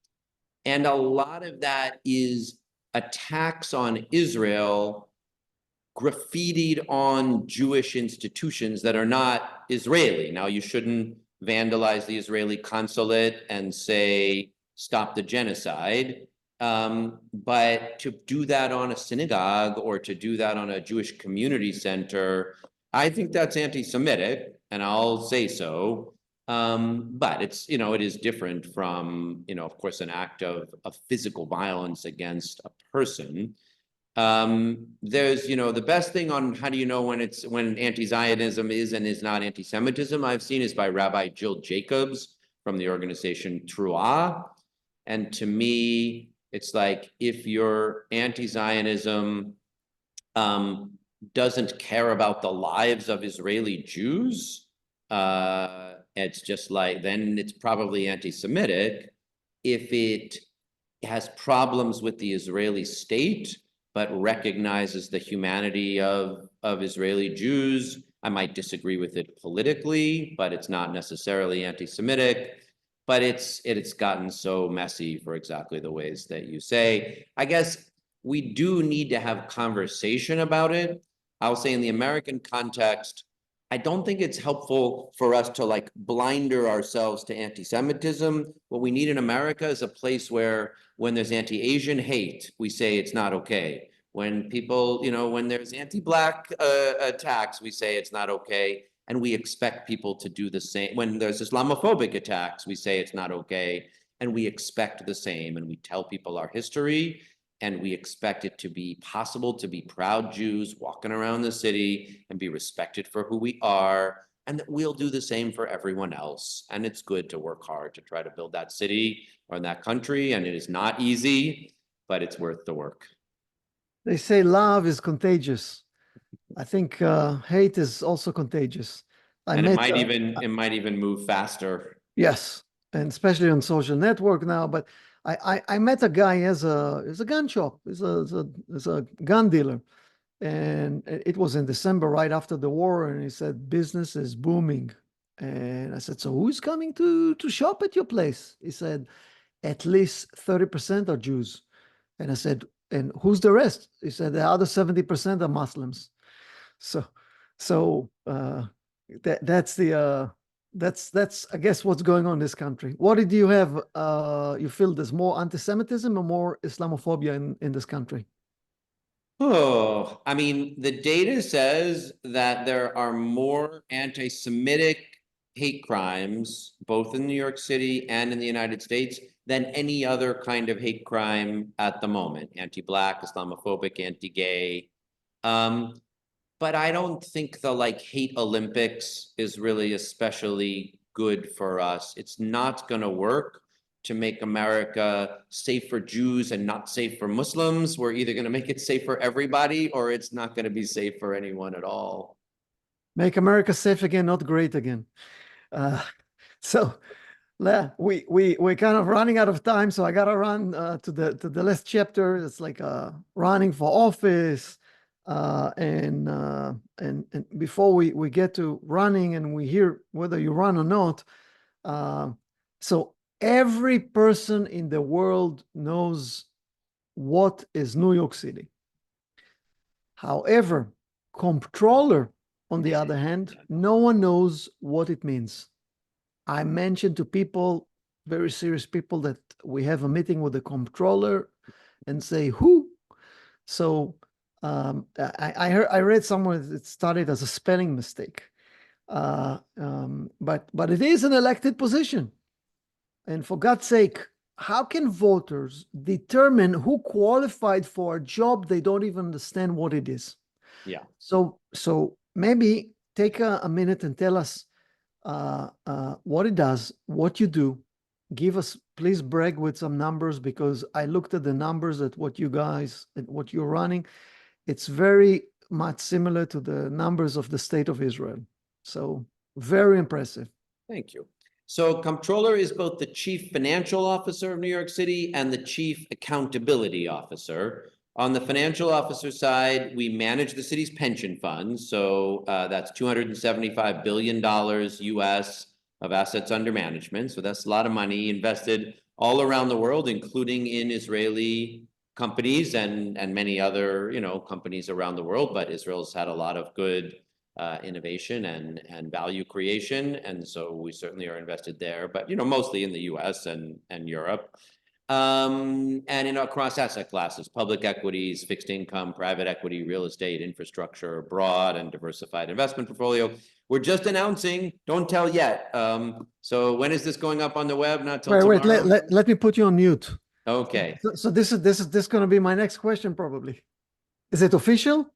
And a lot of that is attacks on Israel graffitied on Jewish institutions that are not Israeli. Now, you shouldn't vandalize the Israeli consulate and say, stop the genocide. But to do that on a synagogue or to do that on a Jewish community center, I think that's anti-Semitic, and I'll say so. But it's, it is different from, of course, an act of physical violence against a person. There's, the best thing on how do you know when anti-Zionism is and is not anti-Semitism I've seen is by Rabbi Jill Jacobs from the organization Truah. And to me, it's like, if your anti-Zionism doesn't care about the lives of Israeli Jews, it's just like, then it's probably anti-Semitic. If it has problems with the Israeli state, but recognizes the humanity of Israeli Jews, I might disagree with it politically, but it's not necessarily anti-Semitic. But it's gotten so messy for exactly the ways that you say. I guess we do need to have conversation about it. I'll say in the American context, I don't think it's helpful for us to like blinder ourselves to anti-Semitism. What we need in America is a place where when there's anti-Asian hate, we say it's not okay. When people, when there's anti-Black attacks, we say it's not okay. And we expect people to do the same. When there's Islamophobic attacks, we say it's not okay. And we expect the same. And we tell people our history. And we expect it to be possible to be proud Jews walking around the city and be respected for who we are. And that we'll do the same for everyone else. And it's good to work hard to try to build that city or that country. And it is not easy, but it's worth the work. They say love is contagious. I think hate is also contagious. It might even move faster. Yes, and especially on social network now. But I met a guy as a gun shop, is a gun dealer, and it was in December, right after the war, and he said business is booming. And I said, so who's coming to shop at your place? He said, at least 30% are Jews. And I said, and who's the rest? He said, the other 70% are Muslims. So that's I guess what's going on in this country. What did you have? You feel there's more anti-Semitism or more Islamophobia in this country? Oh, I mean, the data says that there are more anti-Semitic hate crimes, both in New York City and in the United States, than any other kind of hate crime at the moment. Anti-Black, Islamophobic, anti-gay. But I don't think the hate Olympics is really especially good for us. It's not going to work to make America safe for Jews and not safe for Muslims. We're either going to make it safe for everybody or it's not going to be safe for anyone at all. Make America safe again, not great again. So we're kind of running out of time, so I gotta run to the last chapter. It's like running for office, and before we get to running and we hear whether you run or not. So every person in the world knows what is New York City. However, comptroller, on the other hand, no one knows what it means. I mentioned to people, very serious people, that we have a meeting with the comptroller and say, who? So I read somewhere it started as a spelling mistake. But it is an elected position. And for God's sake, how can voters determine who qualified for a job they don't even understand what it is? Yeah. So maybe take a minute and tell us what it does, what you do. Give us, please brag with some numbers, because I looked at the numbers at what you're running. It's very much similar to the numbers of the state of Israel. So very impressive. Thank you. So comptroller is both the chief financial officer of New York City and the chief accountability officer. On the financial officer side, we manage the city's pension funds. So that's $275 billion US of assets under management. So that's a lot of money invested all around the world, including in Israeli companies and many other, companies around the world. But Israel's had a lot of good innovation and value creation. And so we certainly are invested there, but, mostly in the US and Europe. And across asset classes, public equities, fixed income, private equity, real estate, infrastructure, broad and diversified investment portfolio. We're just announcing, don't tell yet. So when is this going up on the web? Not till tomorrow? Wait, let me put you on mute. Okay. So this is going to be my next question, probably. Is it official?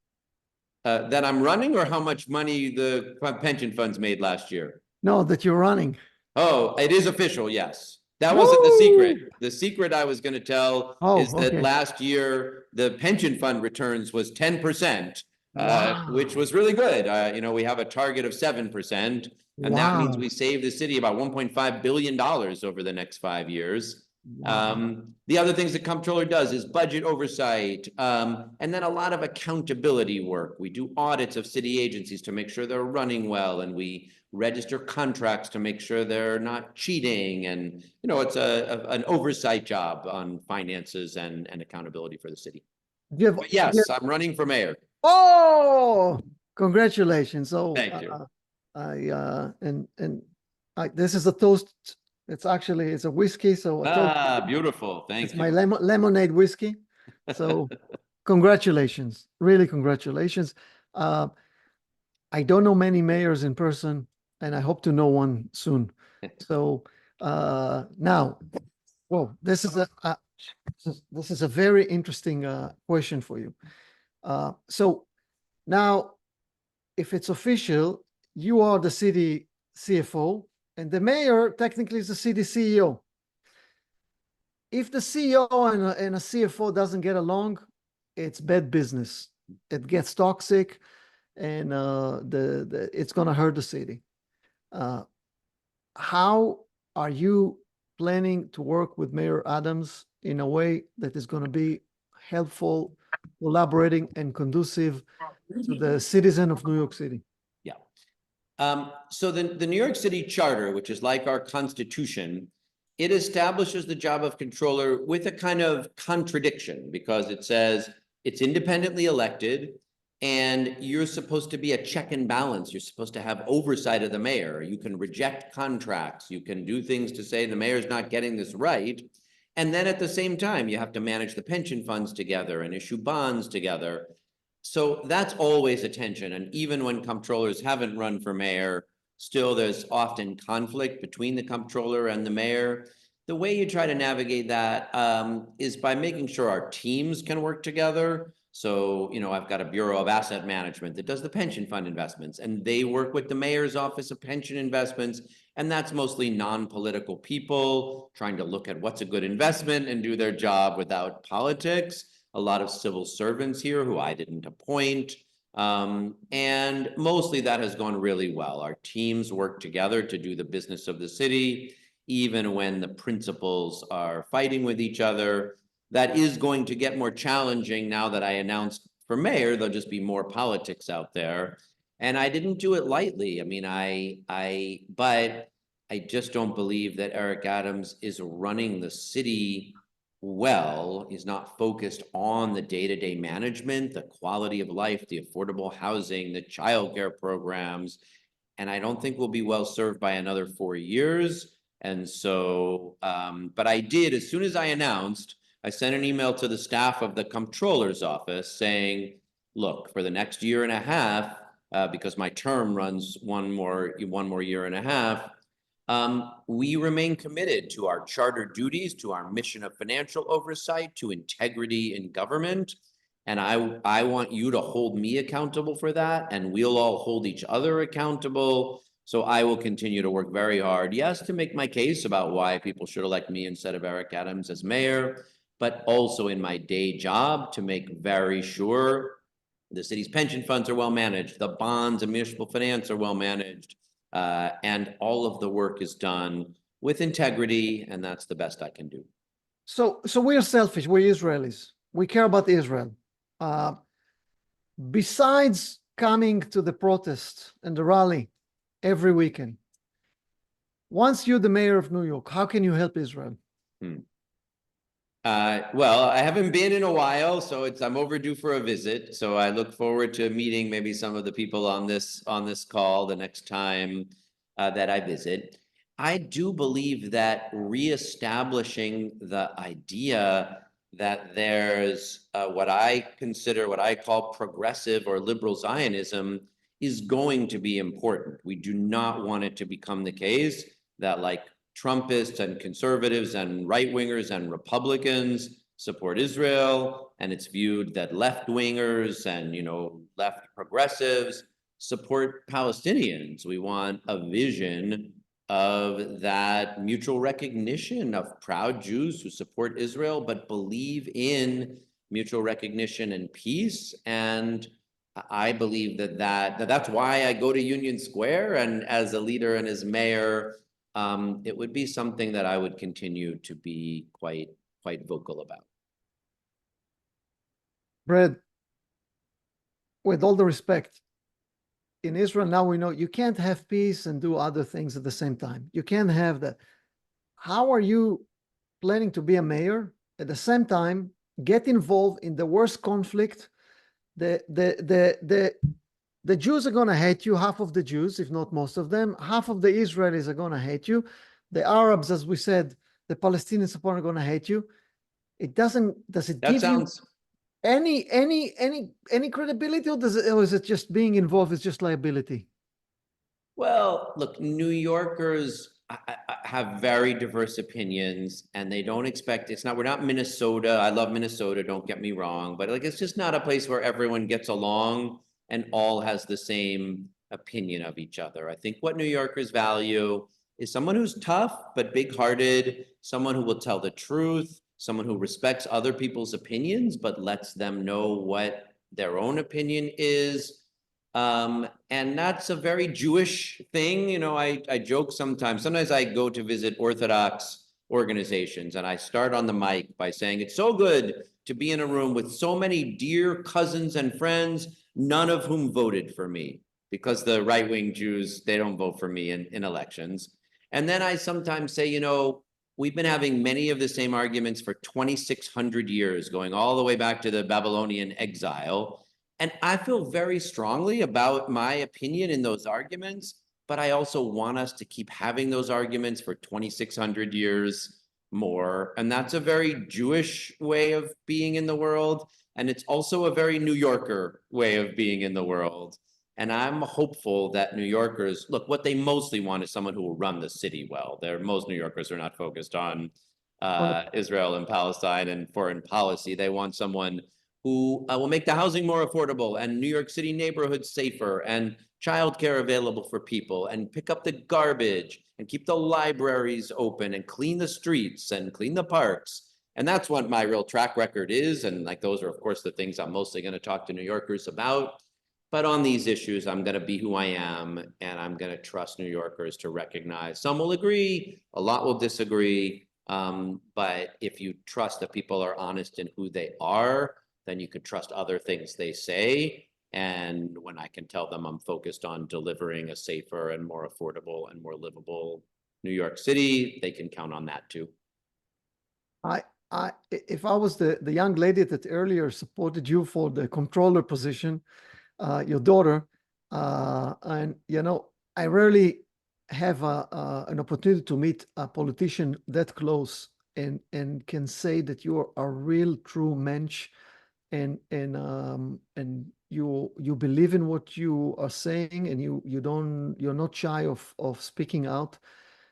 That I'm running, or how much money the pension funds made last year? No, that you're running. Oh, it is official, yes. That wasn't the secret. The secret I was going to tell is that last year, the pension fund returns was 10%, which was really good. We have a target of 7%, and that means we save the city about $1.5 billion over the next 5 years. The other things the comptroller does is budget oversight, and then a lot of accountability work. We do audits of city agencies to make sure they're running well, and we register contracts to make sure they're not cheating. And, it's an oversight job on finances and accountability for the city. But yes, I'm running for mayor. Oh, congratulations. So thank you. This is a toast. It's a whiskey. So beautiful. Thank you. It's my lemonade whiskey. So congratulations. Really, congratulations. I don't know many mayors in person, and I hope to know one soon. So now, this is a very interesting question for you. So now, if it's official, you are the city CFO, and the mayor technically is the city CEO. If the CEO and a CFO doesn't get along, it's bad business. It gets toxic, and it's going to hurt the city. How are you planning to work with Mayor Adams in a way that is going to be helpful, collaborating, and conducive to the citizen of New York City? Yeah. So the New York City Charter, which is like our Constitution, it establishes the job of comptroller with a kind of contradiction, because it says it's independently elected and you're supposed to be a check and balance. You're supposed to have oversight of the mayor. You can reject contracts. You can do things to say the mayor's not getting this right. And then at the same time, you have to manage the pension funds together and issue bonds together. So that's always a tension. And even when comptrollers haven't run for mayor, still there's often conflict between the comptroller and the mayor. The way you try to navigate that is by making sure our teams can work together. So, I've got a Bureau of Asset Management that does the pension fund investments, and they work with the mayor's office of pension investments. And that's mostly non-political people trying to look at what's a good investment and do their job without politics. A lot of civil servants here who I didn't appoint. And mostly that has gone really well. Our teams work together to do the business of the city, even when the principals are fighting with each other. That is going to get more challenging now that I announced for mayor. There'll just be more politics out there. And I didn't do it lightly. I mean, but I just don't believe that Eric Adams is running the city well. He's not focused on the day-to-day management, the quality of life, the affordable housing, the childcare programs. And I don't think we'll be well served by another 4 years. And so, but I did, as soon as I announced, I sent an email to the staff of the Comptroller's office saying, look, for the next year and a half, because my term runs one more year and a half, we remain committed to our charter duties, to our mission of financial oversight, to integrity in government. And I want you to hold me accountable for that, and we'll all hold each other accountable. So I will continue to work very hard, yes, to make my case about why people should elect me instead of Eric Adams as mayor, but also in my day job to make very sure the city's pension funds are well managed, the bonds and municipal finance are well managed, and all of the work is done with integrity, and that's the best I can do. So we are selfish. We're Israelis. We care about Israel. Besides coming to the protest and the rally every weekend, once you're the mayor of New York, how can you help Israel? Well, I haven't been in a while, so I'm overdue for a visit. So I look forward to meeting maybe some of the people on this call the next time that I visit. I do believe that reestablishing the idea that there's what I call progressive or liberal Zionism is going to be important. We do not want it to become the case that Trumpists and conservatives and right-wingers and Republicans support Israel, and it's viewed that left-wingers and left progressives support Palestinians. We want a vision of that mutual recognition of proud Jews who support Israel but believe in mutual recognition and peace. And I believe that's why I go to Union Square, and as a leader and as mayor, it would be something that I would continue to be quite vocal about. Brad, with all the respect, in Israel now we know you can't have peace and do other things at the same time. You can't have that. How are you planning to be a mayor at the same time, get involved in the worst conflict? The Jews are going to hate you, half of the Jews, if not most of them. Half of the Israelis are going to hate you. The Arabs, as we said, the Palestinian support are going to hate you. Does it give you any credibility, or is it just being involved is just liability? Well, look, New Yorkers have very diverse opinions, and they don't expect, we're not Minnesota. I love Minnesota, don't get me wrong, but it's just not a place where everyone gets along and all has the same opinion of each other. I think what New Yorkers value is someone who's tough but big-hearted, someone who will tell the truth, someone who respects other people's opinions but lets them know what their own opinion is. And that's a very Jewish thing. I joke sometimes I go to visit Orthodox organizations and I start on the mic by saying, it's so good to be in a room with so many dear cousins and friends, none of whom voted for me, because the right-wing Jews, they don't vote for me in elections. And then I sometimes say, we've been having many of the same arguments for 2,600 years, going all the way back to the Babylonian exile. And I feel very strongly about my opinion in those arguments, but I also want us to keep having those arguments for 2,600 years more. And that's a very Jewish way of being in the world. And it's also a very New Yorker way of being in the world. And I'm hopeful that New Yorkers, look, what they mostly want is someone who will run the city well. Most New Yorkers are not focused on Israel and Palestine and foreign policy. They want someone who will make the housing more affordable and New York City neighborhoods safer and childcare available for people and pick up the garbage and keep the libraries open and clean the streets and clean the parks. And that's what my real track record is. And like, those are, of course, the things I'm mostly going to talk to New Yorkers about. But on these issues, I'm going to be who I am, and I'm going to trust New Yorkers to recognize. Some will agree, a lot will disagree. But if you trust that people are honest in who they are, then you can trust other things they say. And when I can tell them I'm focused on delivering a safer and more affordable and more livable New York City, they can count on that too. If I was the young lady that earlier supported you for the comptroller position, your daughter, and you know, I rarely have an opportunity to meet a politician that close and can say that you are a real true mensch, and you believe in what you are saying, and you're not shy of speaking out.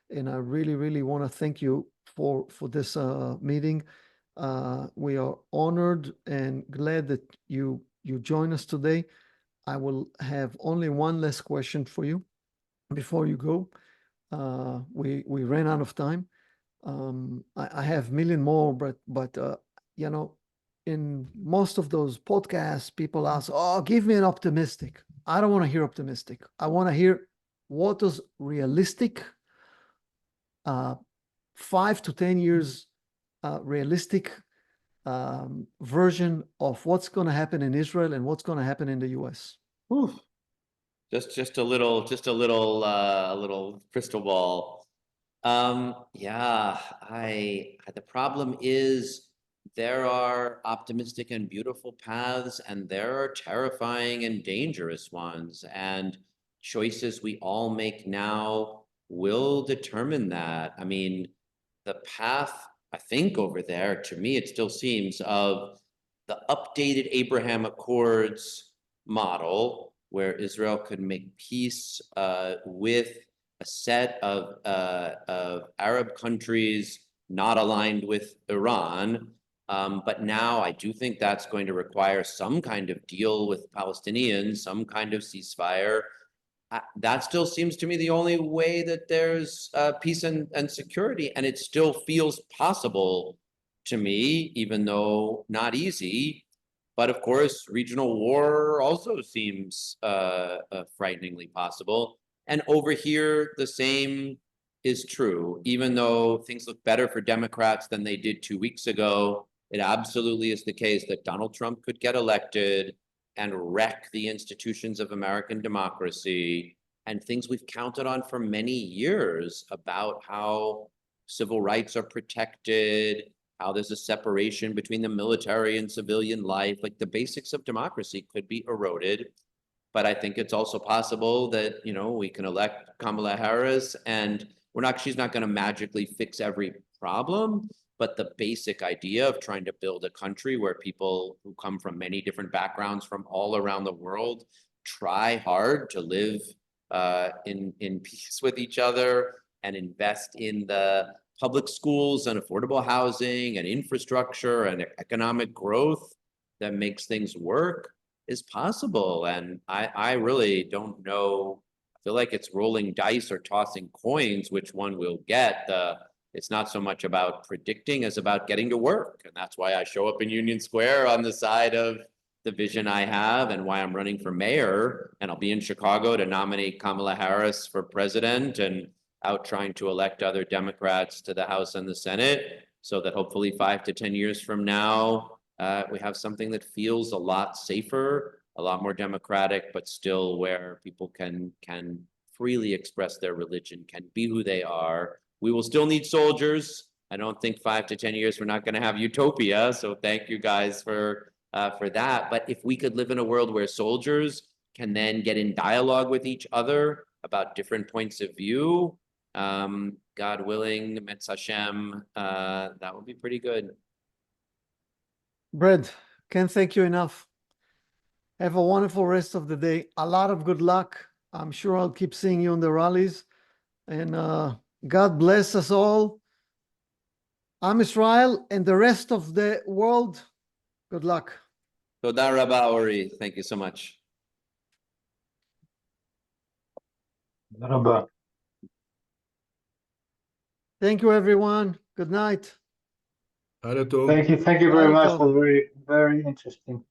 And I really want to thank you for this meeting. We are honored and glad that you join us today. I will have only one last question for you before you go. We ran out of time. I have a million more, but you know, in most of those podcasts, people ask, "Oh, give me an optimistic." I don't want to hear optimistic. I want to hear what does realistic, 5 to 10 years, realistic version of what's going to happen in Israel and what's going to happen in the U.S. Whew. Just a little crystal ball. Yeah, the problem is there are optimistic and beautiful paths, and there are terrifying and dangerous ones, and choices we all make now will determine that. I mean, the path, I think, over there, to me, it still seems, of the updated Abraham Accords model, where Israel could make peace with a set of Arab countries not aligned with Iran. But now I do think that's going to require some kind of deal with Palestinians, some kind of ceasefire. That still seems to me the only way that there's peace and security, and it still feels possible to me, even though not easy. But of course, regional war also seems frighteningly possible. And over here, the same is true. Even though things look better for Democrats than they did 2 weeks ago, it absolutely is the case that Donald Trump could get elected and wreck the institutions of American democracy and things we've counted on for many years about how civil rights are protected, how there's a separation between the military and civilian life. Like, the basics of democracy could be eroded. But I think it's also possible that, you know, we can elect Kamala Harris, and she's not going to magically fix every problem. But the basic idea of trying to build a country where people who come from many different backgrounds from all around the world try hard to live in peace with each other and invest in the public schools and affordable housing and infrastructure and economic growth that makes things work is possible. And I really don't know. I feel like it's rolling dice or tossing coins which one will get. It's not so much about predicting as about getting to work. And that's why I show up in Union Square on the side of the vision I have, and why I'm running for mayor. And I'll be in Chicago to nominate Kamala Harris for president, and out trying to elect other Democrats to the House and the Senate, so that hopefully 5 to 10 years from now, we have something that feels a lot safer, a lot more democratic, but still where people can freely express their religion, can be who they are. We will still need soldiers. I don't think 5 to 10 years we're not going to have utopia. So thank you guys for that. But if we could live in a world where soldiers can then get in dialogue with each other about different points of view, God willing, Metz Hashem, that would be pretty good. Brad, can't thank you enough. Have a wonderful rest of the day. A lot of good luck. I'm sure I'll keep seeing you in the rallies. And God bless us all. Am Israel and the rest of the world. Good luck. Toda rabba, Ori. Thank you so much. תודה רבה. Thank you, everyone. Good night. Thank you very Lighto. much. It was very, very interesting.